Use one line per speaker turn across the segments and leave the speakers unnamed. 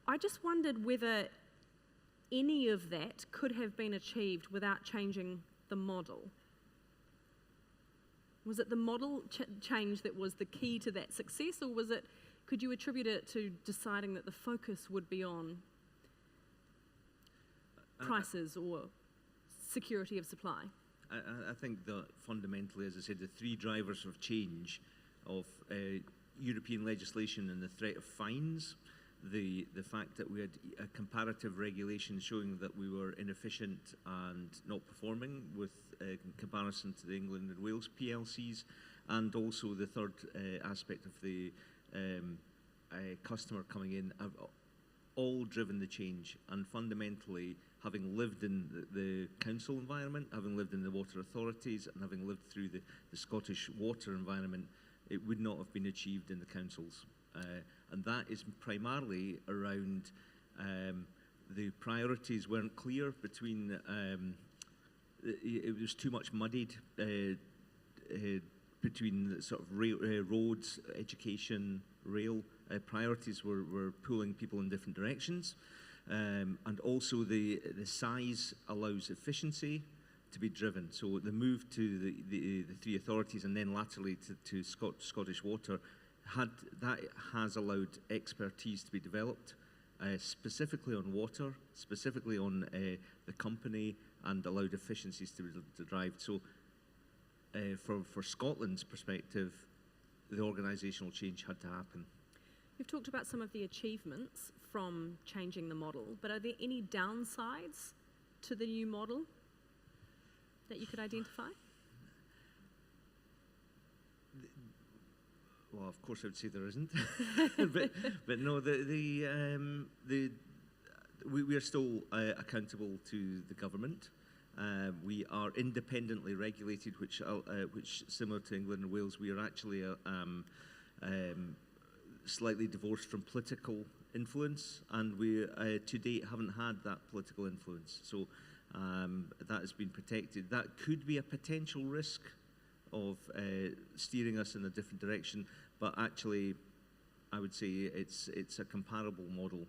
I just wondered whether any of that could have been achieved without changing the model. Was it the model change that was the key to that success, or could you attribute it to deciding that the focus would be on prices or security of supply?
I think that fundamentally, as I said, the three drivers of change of European legislation and the threat of fines, the fact that we had a comparative regulation showing that we were inefficient and not performing with in comparison to the England and Wales PLCs, and also the third aspect of the customer coming in, have all driven the change. And fundamentally, having lived in the council environment, having lived in the water authorities, and having lived through the Scottish water environment, it would not have been achieved in the councils. And that is primarily around the priorities weren't clear between, it was too much muddied between sort of roads, education, rail. Priorities were pulling people in different directions. And also the size allows efficiency to be driven. So the move to the three authorities and then laterally to Scottish Water has allowed expertise to be developed, specifically on water, specifically on the company, and allowed efficiencies to drive. So for Scotland's perspective, the organisational change had to happen.
You've talked about some of the achievements from changing the model, but are there any downsides to the new model that you could identify?
Well, of course, I would say there isn't, but no. We are still accountable to the government. We are independently regulated, which similar to England and Wales, we are actually slightly divorced from political influence, and we to date haven't had that political influence. So that has been protected. That could be a potential risk of steering us in a different direction, but actually I would say it's a comparable model.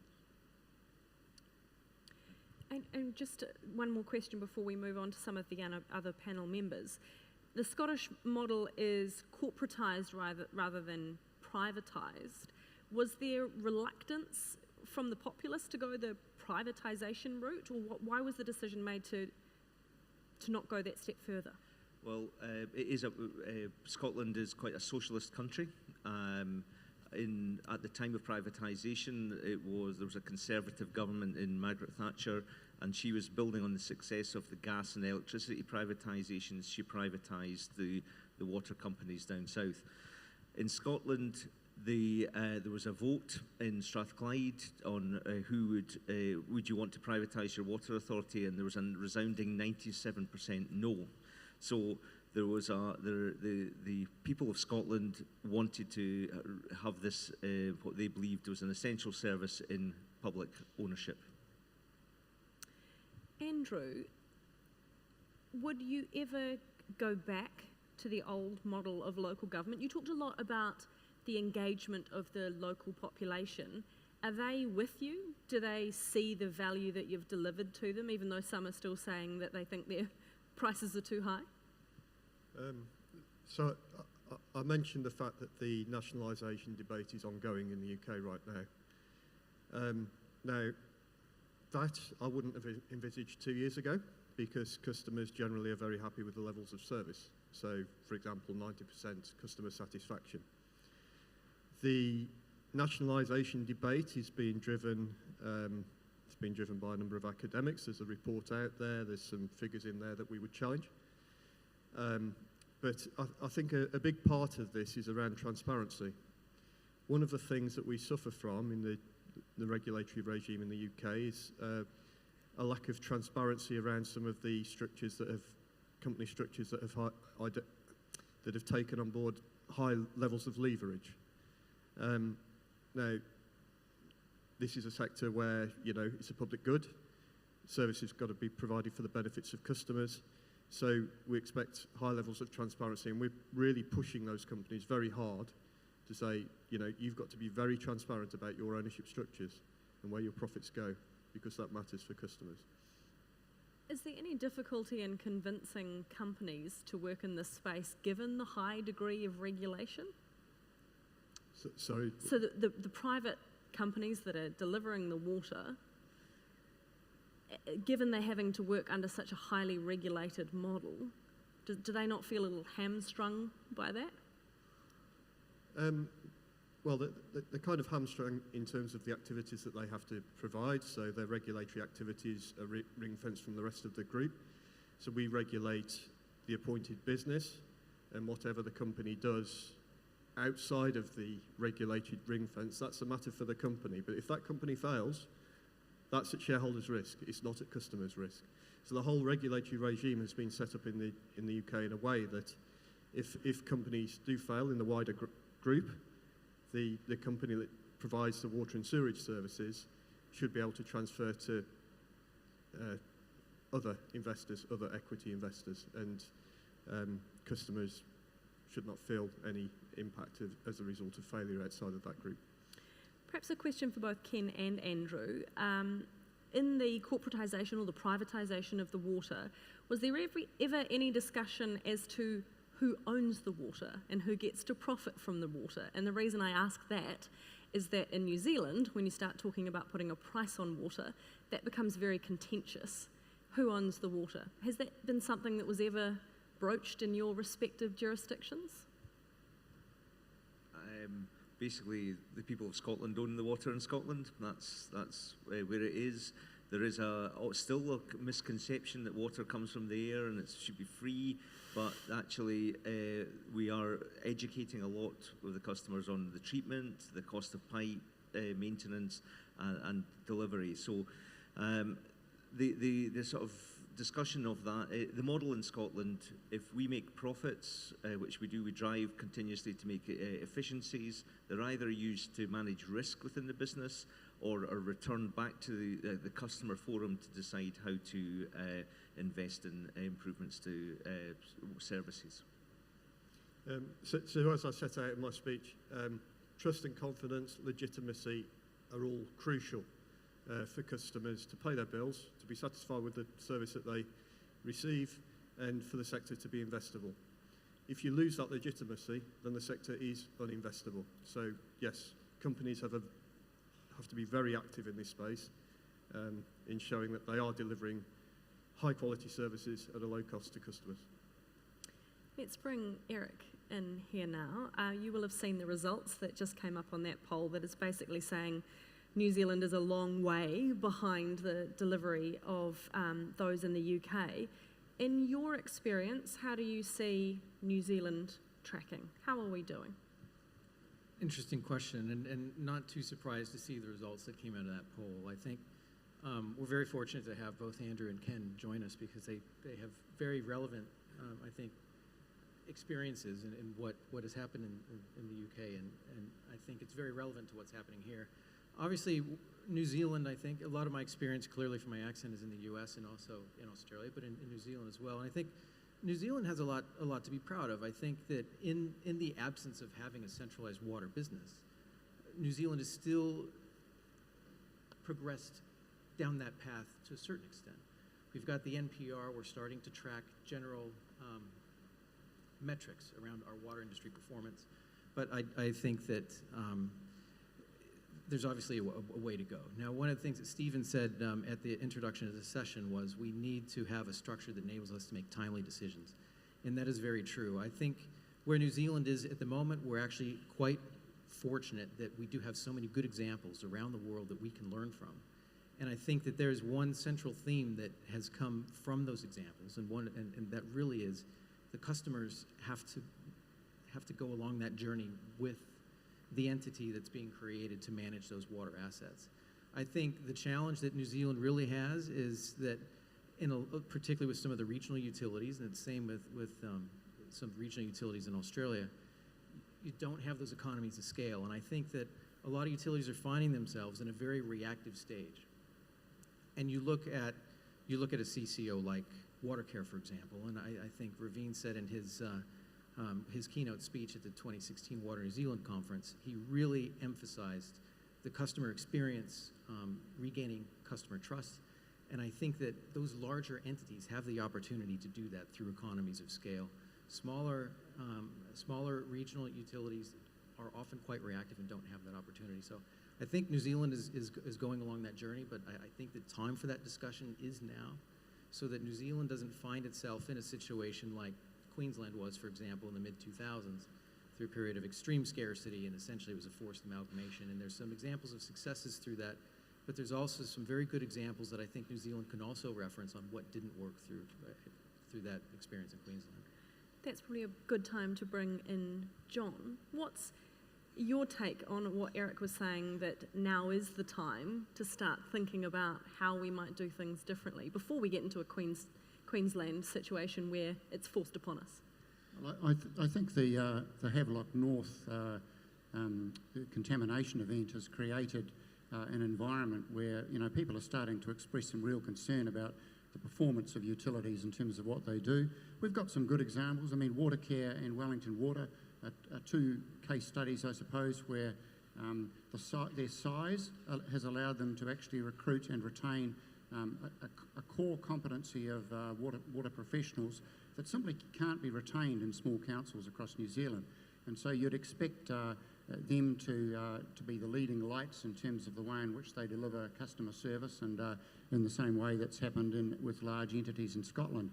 And just one more question before we move on to some of the other panel members. The Scottish model is corporatised rather than privatised. Was there reluctance from the populace to go the privatisation route, or why was the decision made to not go that step further?
Well, Scotland is quite a socialist country. At the time of privatisation, there was a Conservative government in Margaret Thatcher, and she was building on the success of the gas and electricity privatisations. She privatised the water companies down south. In Scotland, there was a vote in Strathclyde on who would you want to privatise your water authority, and there was a resounding 97% no. So there was the people of Scotland wanted to have this what they believed was an essential service in public ownership.
Andrew, would you ever go back to the old model of local government? You talked a lot about the engagement of the local population. Are they with you? Do they see the value that you've delivered to them, even though some are still saying that they think their prices are too high?
So I mentioned the fact that the nationalisation debate is ongoing in the UK right now. Now, that I wouldn't have envisaged 2 years ago, because customers generally are very happy with the levels of service. So, for example, 90% customer satisfaction. The nationalisation debate is being driven. It's been driven by a number of academics. There's a report out there. There's some figures in there that we would challenge. But I think a big part of this is around transparency. One of the things that we suffer from in the regulatory regime in the UK is a lack of transparency around some of the structures company structures that have taken on board high levels of leverage. Now, this is a sector where, it's a public good. Services have got to be provided for the benefits of customers. So we expect high levels of transparency, and we're really pushing those companies very hard to say, you've got to be very transparent about your ownership structures. and where your profits go, because that matters for customers.
Is there any difficulty in convincing companies to work in this space given the high degree of regulation?
So
the private companies that are delivering the water, given they're having to work under such a highly regulated model, do they not feel a little hamstrung by that?
Well, they're kind of hamstrung in terms of the activities that they have to provide. So their regulatory activities are ring-fenced from the rest of the group. So we regulate the appointed business, and whatever the company does outside of the regulated ring fence, that's a matter for the company. But if that company fails, that's at shareholders' risk. It's not at customers' risk. So the whole regulatory regime has been set up in the UK in a way that if companies do fail in the wider group, the company that provides the water and sewerage services should be able to transfer to other investors, other equity investors, and customers should not feel any impact as a result of failure outside of that group.
Perhaps a question for both Ken and Andrew. In the corporatisation or the privatisation of the water, was there ever any discussion as to who owns the water and who gets to profit from the water? And the reason I ask that is that in New Zealand, when you start talking about putting a price on water, that becomes very contentious. Who owns the water? Has that been something that was ever broached in your respective jurisdictions?
Basically, the people of Scotland own the water in Scotland. That's where it is. There is still a misconception that water comes from the air and it should be free, but actually we are educating a lot with the customers on the treatment, the cost of pipe, maintenance and delivery. So the sort of discussion of that, the model in Scotland, if we make profits, which we do, we drive continuously to make efficiencies. They're either used to manage risk within the business or are returned back to the customer forum to decide how to invest in improvements to services.
So as I set out in my speech, trust and confidence, legitimacy are all crucial for customers to pay their bills, to be satisfied with the service that they receive, and for the sector to be investable. If you lose that legitimacy, then the sector is uninvestable. So yes, companies have to be very active in this space in showing that they are delivering high quality services at a low cost to customers.
Let's bring Eric in here now. You will have seen the results that just came up on that poll that is basically saying New Zealand is a long way behind the delivery of those in the UK. In your experience, how do you see New Zealand tracking? How are we doing?
Interesting question, and not too surprised to see the results that came out of that poll. I think we're very fortunate to have both Andrew and Ken join us because they have very relevant, I think, experiences in what has happened in the UK, and I think it's very relevant to what's happening here. Obviously, New Zealand, I think, a lot of my experience clearly from my accent is in the US and also in Australia, but in New Zealand as well. And I think New Zealand has a lot to be proud of. I think that in the absence of having a centralized water business, New Zealand has still progressed down that path to a certain extent. We've got the NPR, we're starting to track general metrics around our water industry performance, but I think that there's obviously a way to go. Now, one of the things that Stephen said at the introduction of the session was we need to have a structure that enables us to make timely decisions. And that is very true. I think where New Zealand is at the moment, we're actually quite fortunate that we do have so many good examples around the world that we can learn from. And I think that there's one central theme that has come from those examples, and that really is the customers have to go along that journey with the entity that's being created to manage those water assets. I think the challenge that New Zealand really has is that, particularly with some of the regional utilities, and it's the same with some regional utilities in Australia, you don't have those economies of scale. And I think that a lot of utilities are finding themselves in a very reactive stage. And you look at a CCO like Watercare, for example, and I think Raveen said in his keynote speech at the 2016 Water New Zealand conference, he really emphasized the customer experience, regaining customer trust. And I think that those larger entities have the opportunity to do that through economies of scale. Smaller regional utilities are often quite reactive and don't have that opportunity. So I think New Zealand is going along that journey, but I think the time for that discussion is now, so that New Zealand doesn't find itself in a situation like Queensland was, for example, in the mid-2000s, through a period of extreme scarcity, and essentially it was a forced amalgamation. And there's some examples of successes through that, but there's also some very good examples that I think New Zealand can also reference on what didn't work through that experience in Queensland.
That's probably a good time to bring in John. What's your take on what Eric was saying, that now is the time to start thinking about how we might do things differently before we get into a Queensland situation where it's forced upon us?
Well, I think the Havelock North contamination event has created an environment where people are starting to express some real concern about the performance of utilities in terms of what they do. We've got some good examples. I mean, Watercare and Wellington Water are two case studies, I suppose, where their size has allowed them to actually recruit and retain a core competency of water professionals that simply can't be retained in small councils across New Zealand. And so you'd expect them to be the leading lights in terms of the way in which they deliver customer service, and in the same way that's happened with large entities in Scotland.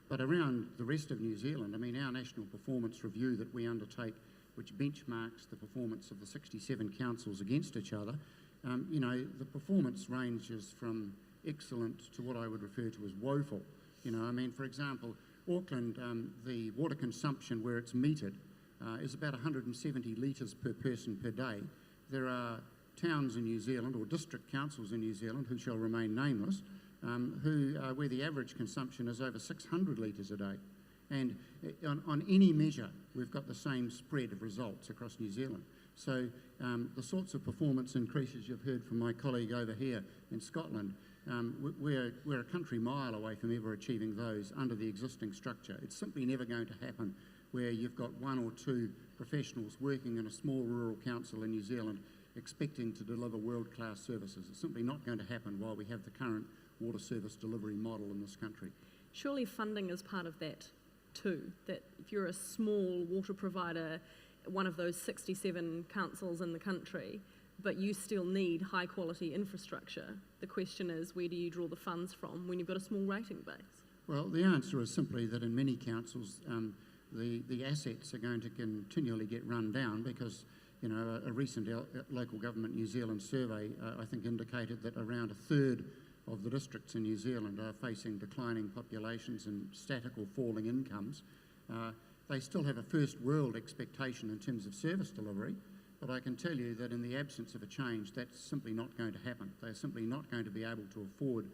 But around the rest of New Zealand, I mean, our national performance review that we undertake, which benchmarks the performance of the 67 councils against each other, the performance ranges from excellent to what I would refer to as woeful. I mean, for example, Auckland, the water consumption where it's metered is about 170 litres per person per day. There are towns in New Zealand, or district councils in New Zealand, who shall remain nameless, where the average consumption is over 600 litres a day. And on any measure, we've got the same spread of results across New Zealand. So the sorts of performance increases you've heard from my colleague over here in Scotland, we're a country mile away from ever achieving those under the existing structure. It's simply never going to happen where you've got one or two professionals working in a small rural council in New Zealand expecting to deliver world-class services. It's simply not going to happen while we have the current water service delivery model in this country.
Surely funding is part of that too, that if you're a small water provider, one of those 67 councils in the country, but you still need high-quality infrastructure, the question is, where do you draw the funds from when you've got a small rating base?
Well, the answer is simply that in many councils, the assets are going to continually get run down because, a recent Local Government New Zealand survey, I think, indicated that around a third of the districts in New Zealand are facing declining populations and static or falling incomes. They still have a first world expectation in terms of service delivery, but I can tell you that in the absence of a change, that's simply not going to happen. They're simply not going to be able to afford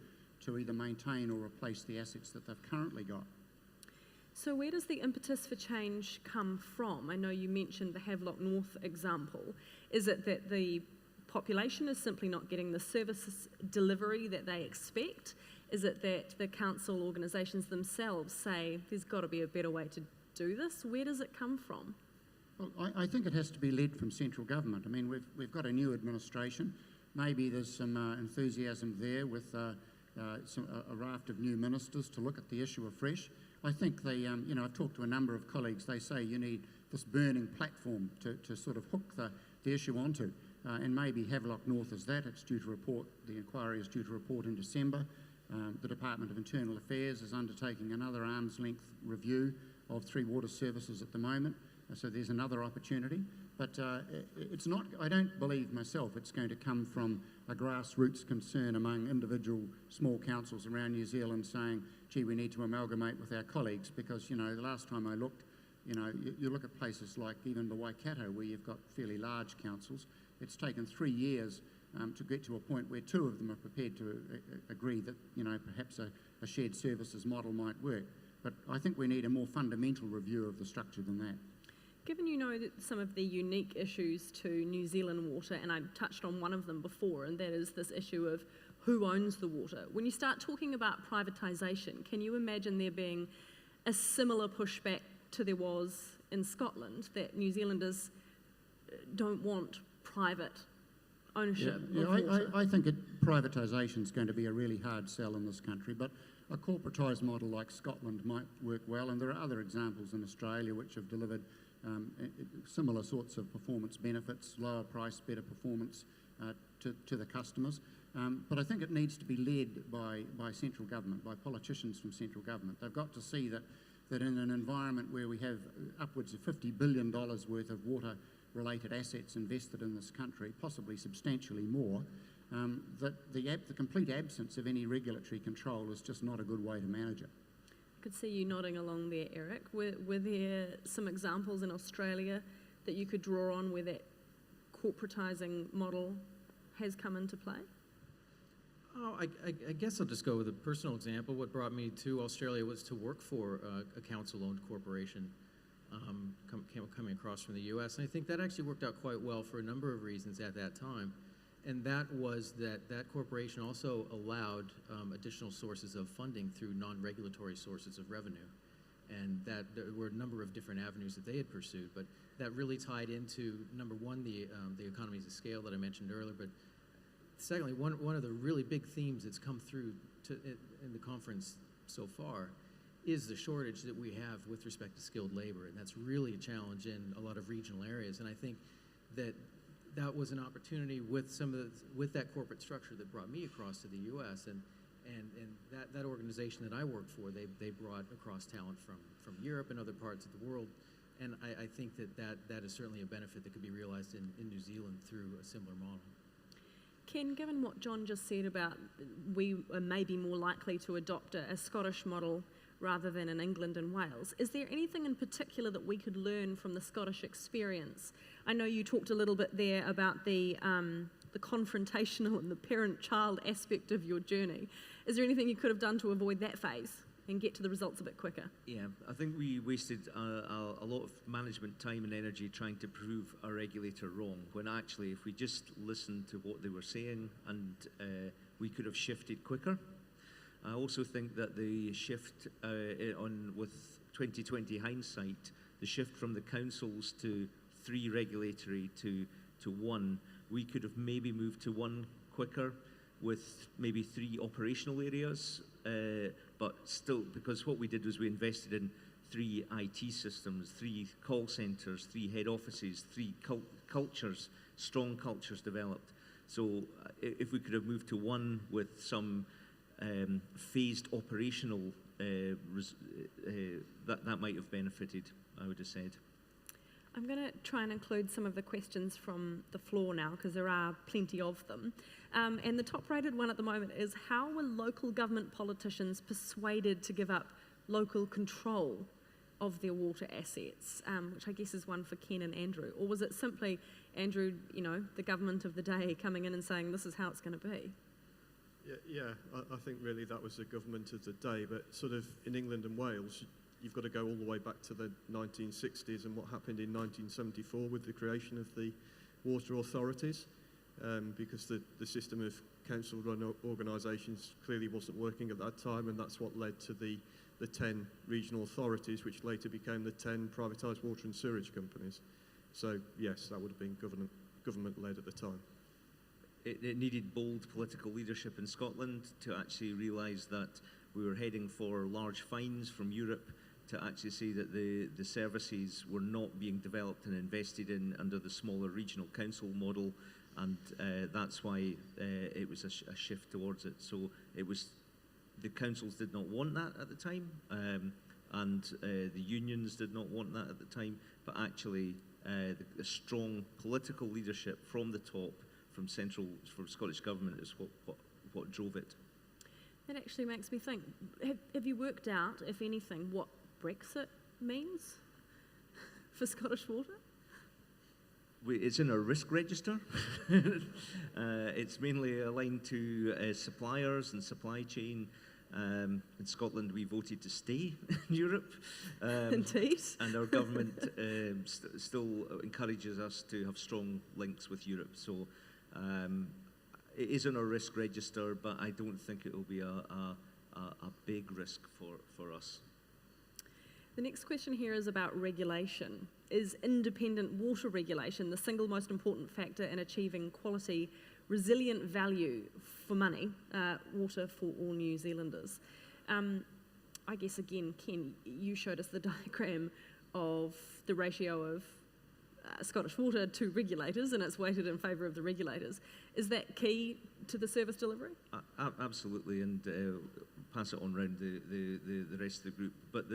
to either maintain or replace the assets that they've currently got.
So where does the impetus for change come from? I know you mentioned the Havelock North example. Is it that the population is simply not getting the services delivery that they expect? Is it that the council organisations themselves say there's got to be a better way to do this? Where does it come from?
Well, I think it has to be led from central government. I mean, we've got a new administration. Maybe there's some enthusiasm there with a raft of new ministers to look at the issue afresh. I think I've talked to a number of colleagues. They say you need this burning platform to sort of hook the issue onto. And maybe Havelock North is that. It's due to report, the inquiry is due to report in December. The Department of Internal Affairs is undertaking another arm's length review of 3 water services at the moment. So there's another opportunity. But it's not, I don't believe myself it's going to come from a grassroots concern among individual small councils around New Zealand saying, gee, we need to amalgamate with our colleagues, because, the last time I looked, you look at places like even the Waikato, where you've got fairly large councils. It's taken 3 years to get to a point where 2 of them are prepared to agree that, perhaps a shared services model might work. But I think we need a more fundamental review of the structure than that.
Given you know that some of the unique issues to New Zealand water, and I touched on one of them before, and that is this issue of who owns the water. When you start talking about privatisation, can you imagine there being a similar pushback to there was in Scotland, that New Zealanders don't want private ownership
Yeah,
of water?
I think privatisation is going to be a really hard sell in this country, but a corporatised model like Scotland might work well, and there are other examples in Australia which have delivered similar sorts of performance benefits, lower price, better performance to the customers. But I think it needs to be led by central government, by politicians from central government. They've got to see that in an environment where we have upwards of $50 billion worth of water-related assets invested in this country, possibly substantially more, that the complete absence of any regulatory control is just not a good way to manage it.
I could see you nodding along there, Eric. Were there some examples in Australia that you could draw on where that corporatising model has come into play?
Oh, I guess I'll just go with a personal example. What brought me to Australia was to work for a council-owned corporation coming across from the U.S. And I think that actually worked out quite well for a number of reasons at that time. And that was that corporation also allowed additional sources of funding through non-regulatory sources of revenue. And that there were a number of different avenues that they had pursued. But that really tied into, number one, the economies of scale that I mentioned earlier, but secondly, one of the really big themes that's come through in the conference so far is the shortage that we have with respect to skilled labor, and that's really a challenge in a lot of regional areas. And I think that was an opportunity with that corporate structure that brought me across to the U.S. and that organization that I worked for, they brought across talent from Europe and other parts of the world. And I think that is certainly a benefit that could be realized in New Zealand through a similar model.
Ken, given what John just said about we are maybe more likely to adopt a Scottish model rather than in England and Wales, is there anything in particular that we could learn from the Scottish experience? I know you talked a little bit there about the confrontational and the parent-child aspect of your journey. Is there anything you could have done to avoid that phase and get to the results a bit quicker?
Yeah, I think we wasted a lot of management time and energy trying to prove our regulator wrong, when actually if we just listened to what they were saying and we could have shifted quicker. I also think that the shift with 2020 hindsight, the shift from the councils to 3 regulatory to 1, we could have maybe moved to 1 quicker with maybe 3 operational areas. But still, because what we did was we invested in 3 IT systems, 3 call centres, 3 head offices, 3 cultures, strong cultures developed. So if we could have moved to 1 with some phased operational, that might have benefited, I would have said.
I'm going to try and include some of the questions from the floor now, because there are plenty of them. And the top-rated one at the moment is, how were local government politicians persuaded to give up local control of their water assets? Which I guess is one for Ken and Andrew. Or was it simply, Andrew, the government of the day coming in and saying, this is how it's going to be?
Yeah, I think really that was the government of the day, but sort of in England and Wales, you've got to go all the way back to the 1960s and what happened in 1974 with the creation of the water authorities, because the system of council-run organisations clearly wasn't working at that time, and that's what led to the 10 regional authorities, which later became the 10 privatised water and sewerage companies. So yes, that would have been government-led at the time.
It needed bold political leadership in Scotland to actually realise that we were heading for large fines from Europe, to actually see that the services were not being developed and invested in under the smaller regional council model, and that's why it was a shift towards it. So it was, the councils did not want that at the time, and the unions did not want that at the time, but actually the strong political leadership from the top, from Scottish Government is what drove it.
That actually makes me think, have you worked out, if anything, what Brexit means for Scottish Water?
It's in our risk register. It's mainly aligned to suppliers and supply chain. In Scotland, we voted to stay in Europe.
Indeed.
And our government still encourages us to have strong links with Europe. So it is on our risk register, but I don't think it will be a big risk for us.
The next question here is about regulation. Is independent water regulation the single most important factor in achieving quality, resilient value for money, water for all New Zealanders? I guess, again, Ken, you showed us the diagram of the ratio of Scottish Water to regulators, and it's weighted in favour of the regulators. Is that key to the service delivery?
Absolutely, and pass it on round the rest of the group. But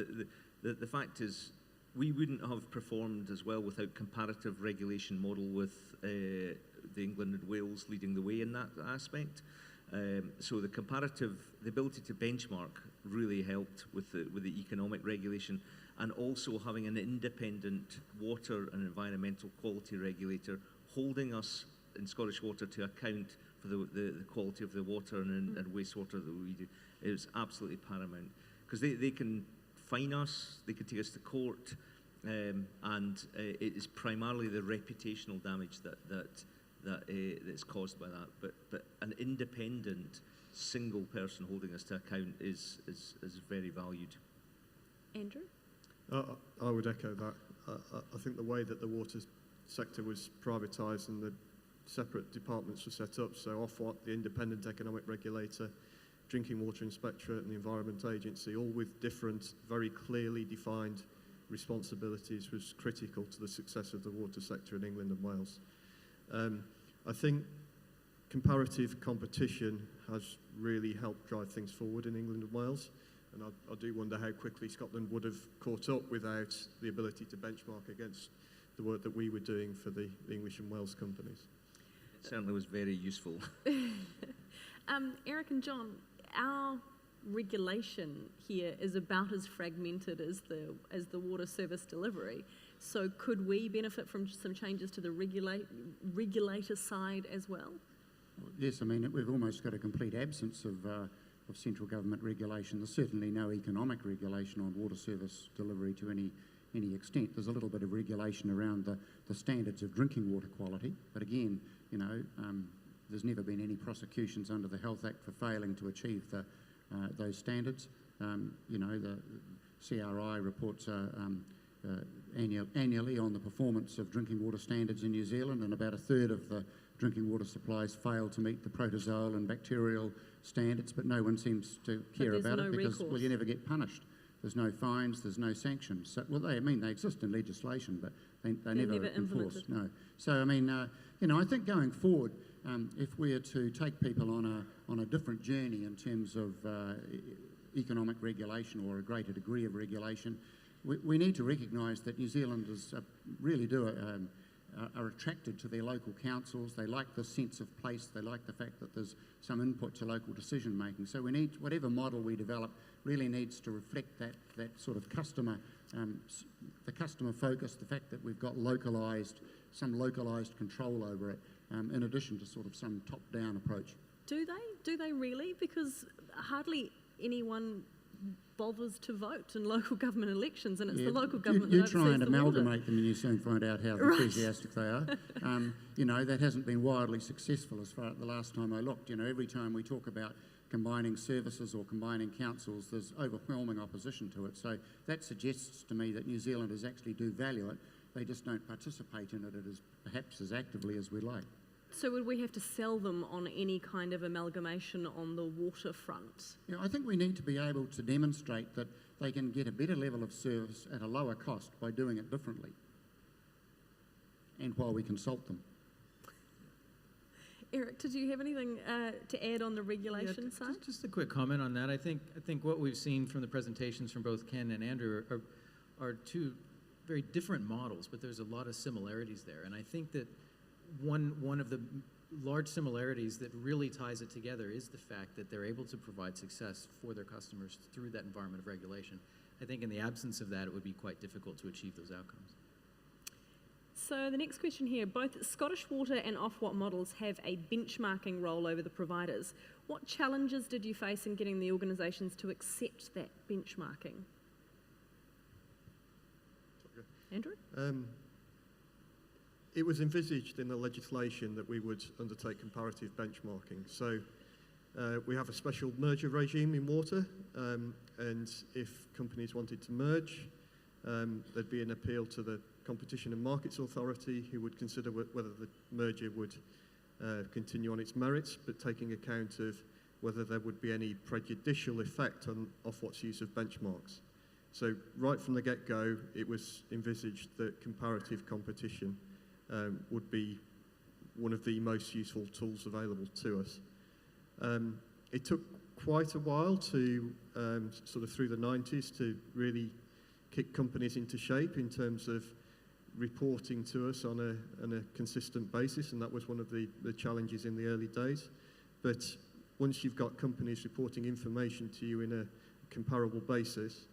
the fact is, we wouldn't have performed as well without comparative regulation model with the England and Wales leading the way in that aspect. So the ability to benchmark really helped with the economic regulation, and also having an independent water and environmental quality regulator holding us in Scottish Water to account for the quality of the water and wastewater that we do. It was absolutely paramount, because they can fine us, they can take us to court, and it is primarily the reputational damage that's caused by that. But an independent single person holding us to account is very valued.
Andrew?
I would echo that. I think the way that the water sector was privatised and the separate departments were set up, so Ofwat, the independent economic regulator, Drinking Water Inspectorate and the Environment Agency, all with different, very clearly defined responsibilities, was critical to the success of the water sector in England and Wales. I think comparative competition has really helped drive things forward in England and Wales, and I do wonder how quickly Scotland would have caught up without the ability to benchmark against the work that we were doing for the English and Wales companies.
It certainly was very useful.
Eric and John, our regulation here is about as fragmented as the water service delivery. So could we benefit from some changes to the regulator side as well?
Yes, I mean, we've almost got a complete absence of central government regulation. There's certainly no economic regulation on water service delivery to any extent. There's a little bit of regulation around the standards of drinking water quality, but again, there's never been any prosecutions under the Health Act for failing to achieve those standards. The CRI reports annually on the performance of drinking water standards in New Zealand, and about a third of the drinking water supplies fail to meet the protozoal and bacterial standards, but no one seems to care about it because, well, you never get punished. There's no fines, there's no sanctions. So, well, they exist in legislation, but they're never enforced. No. So, I mean, I think going forward, if we are to take people on a different journey in terms of economic regulation or a greater degree of regulation, we need to recognise that New Zealanders really are attracted to their local councils. They like the sense of place. They like the fact that there's some input to local decision making. So we need, whatever model we develop really needs to reflect that sort of customer, the customer focus, the fact that we've got some localised control over it, in addition to sort of some top-down approach.
Do they really? Because hardly anyone bothers to vote in local government elections, and it's the local government
you
that
try and
oversees the
amalgamate
water.
them and you soon find out how enthusiastic they are. That hasn't been wildly successful as far as the last time I looked. Every time we talk about combining services or combining councils, there's overwhelming opposition to it. So that suggests to me that New Zealanders actually do value it. They just don't participate in it perhaps as actively as we like.
So would we have to sell them on any kind of amalgamation on the waterfront?
I think we need to be able to demonstrate that they can get a better level of service at a lower cost by doing it differently, and while we consult them.
Eric, did you have anything to add on the regulation side?
Just a quick comment on that. I think what we've seen from the presentations from both Ken and Andrew are two very different models, but there's a lot of similarities there. And I think that one of the large similarities that really ties it together is the fact that they're able to provide success for their customers through that environment of regulation. I think in the absence of that, it would be quite difficult to achieve those outcomes.
So the next question here, both Scottish Water and Ofwat models have a benchmarking role over the providers. What challenges did you face in getting the organisations to accept that benchmarking? Andrew?
It was envisaged in the legislation that we would undertake comparative benchmarking. So we have a special merger regime in water, and if companies wanted to merge, There'd be an appeal to the Competition and Markets Authority, who would consider whether the merger would continue on its merits, but taking account of whether there would be any prejudicial effect on Ofwat's use of benchmarks. So right from the get-go, it was envisaged that comparative competition would be one of the most useful tools available to us. It took quite a while to, sort of through the 90s, to really kick companies into shape in terms of reporting to us on a consistent basis, and that was one of the challenges in the early days. But once you've got companies reporting information to you in a comparable basis,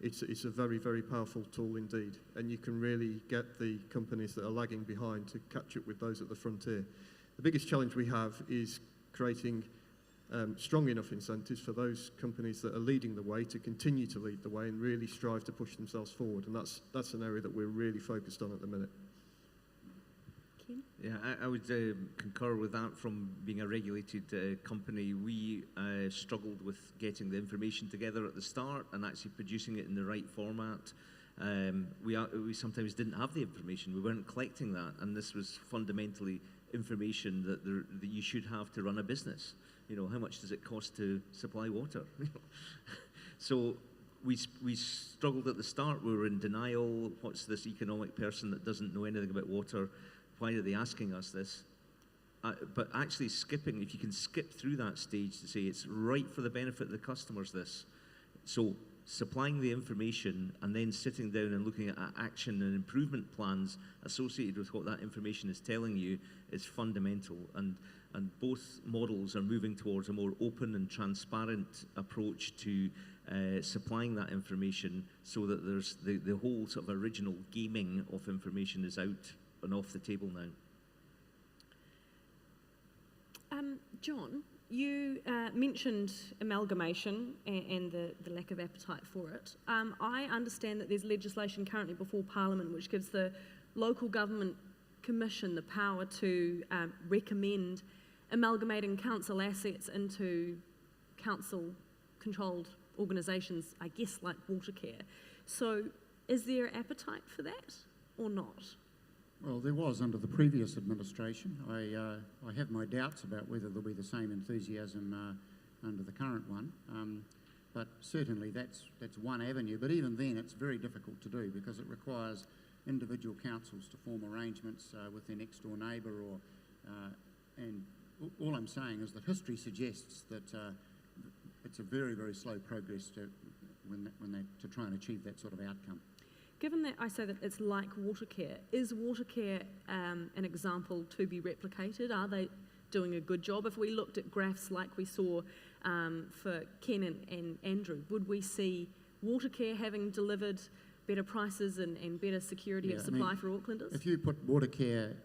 it's a very, very powerful tool indeed, and you can really get the companies that are lagging behind to catch up with those at the frontier. The biggest challenge we have is creating strong enough incentives for those companies that are leading the way to continue to lead the way and really strive to push themselves forward, and that's an area that we're really focused on at the minute.
Ken?
Yeah, I would concur with that. From being a regulated company, we struggled with getting the information together at the start and actually producing it in the right format. We sometimes didn't have the information. We weren't collecting that, and this was fundamentally information that you should have to run a business. You know, how much does it cost to supply water? So we struggled at the start. We were in denial. What's this economic person that doesn't know anything about water? Why are they asking us this? But actually skipping, if you can skip through that stage to say it's right for the benefit of the customers, this. So supplying the information and then sitting down and looking at action and improvement plans associated with what that information is telling you is fundamental. And both models are moving towards a more open and transparent approach to supplying that information, so that there's the whole sort of original gaming of information is out and off the table now.
John, you mentioned amalgamation and the lack of appetite for it. I understand that there's legislation currently before Parliament which gives the local government commission the power to recommend amalgamating council assets into council-controlled organisations, I guess like Watercare. So is there appetite for that or not?
Well, there was under the previous administration. I have my doubts about whether there'll be the same enthusiasm under the current one. But certainly that's one avenue. But even then, it's very difficult to do because it requires individual councils to form arrangements with their next-door neighbour, and all I'm saying is that history suggests that it's a very, very slow progress to try and achieve that sort of outcome.
Given that I say that it's like Watercare, is Watercare an example to be replicated? Are they doing a good job? If we looked at graphs like we saw for Ken and Andrew, would we see Watercare having delivered better prices and better security of supply for Aucklanders?
If you put Watercare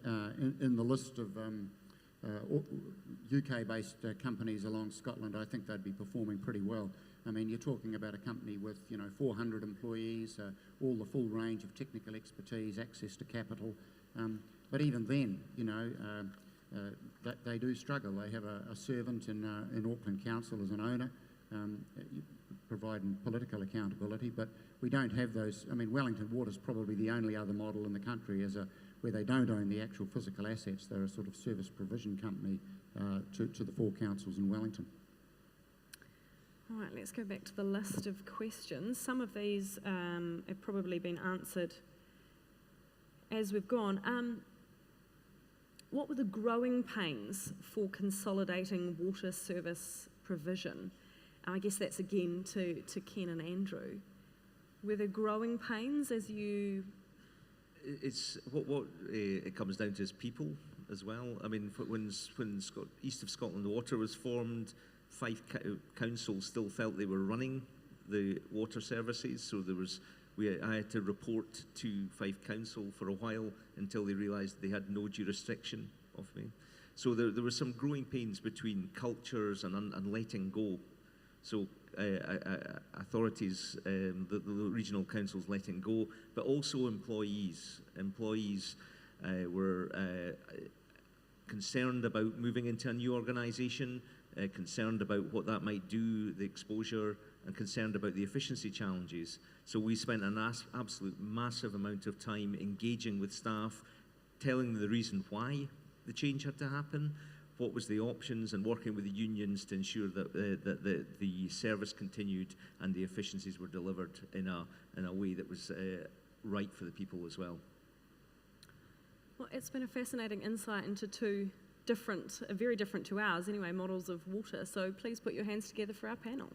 in the list of UK-based companies along Scotland, I think they'd be performing pretty well. I mean, you're talking about a company with 400 employees, all the full range of technical expertise, access to capital. But even then, they do struggle. They have a servant in Auckland Council as an owner, providing political accountability. But we don't have those. I mean, Wellington Water's probably the only other model in the country where they don't own the actual physical assets. They're a sort of service provision company to the four councils in Wellington.
All right, let's go back to the list of questions. Some of these have probably been answered as we've gone. What were the growing pains for consolidating water service provision? I guess that's again to Ken and Andrew. Were there growing pains as you...
It's what it comes down to is people as well. I mean, when East of Scotland Water was formed, 5 councils still felt they were running the water services, so I had to report to 5 council for a while until they realised they had no jurisdiction of me. So there were some growing pains between cultures and letting go. So authorities, the regional councils letting go, but also employees. Employees were concerned about moving into a new organisation, concerned about what that might do, the exposure, and concerned about the efficiency challenges. So we spent an absolute massive amount of time engaging with staff, telling them the reason why the change had to happen, what was the options, and working with the unions to ensure that the service continued and the efficiencies were delivered in a way that was right for the people as well.
Well, it's been a fascinating insight into two different, very different to ours anyway, models of water. So please put your hands together for our panel.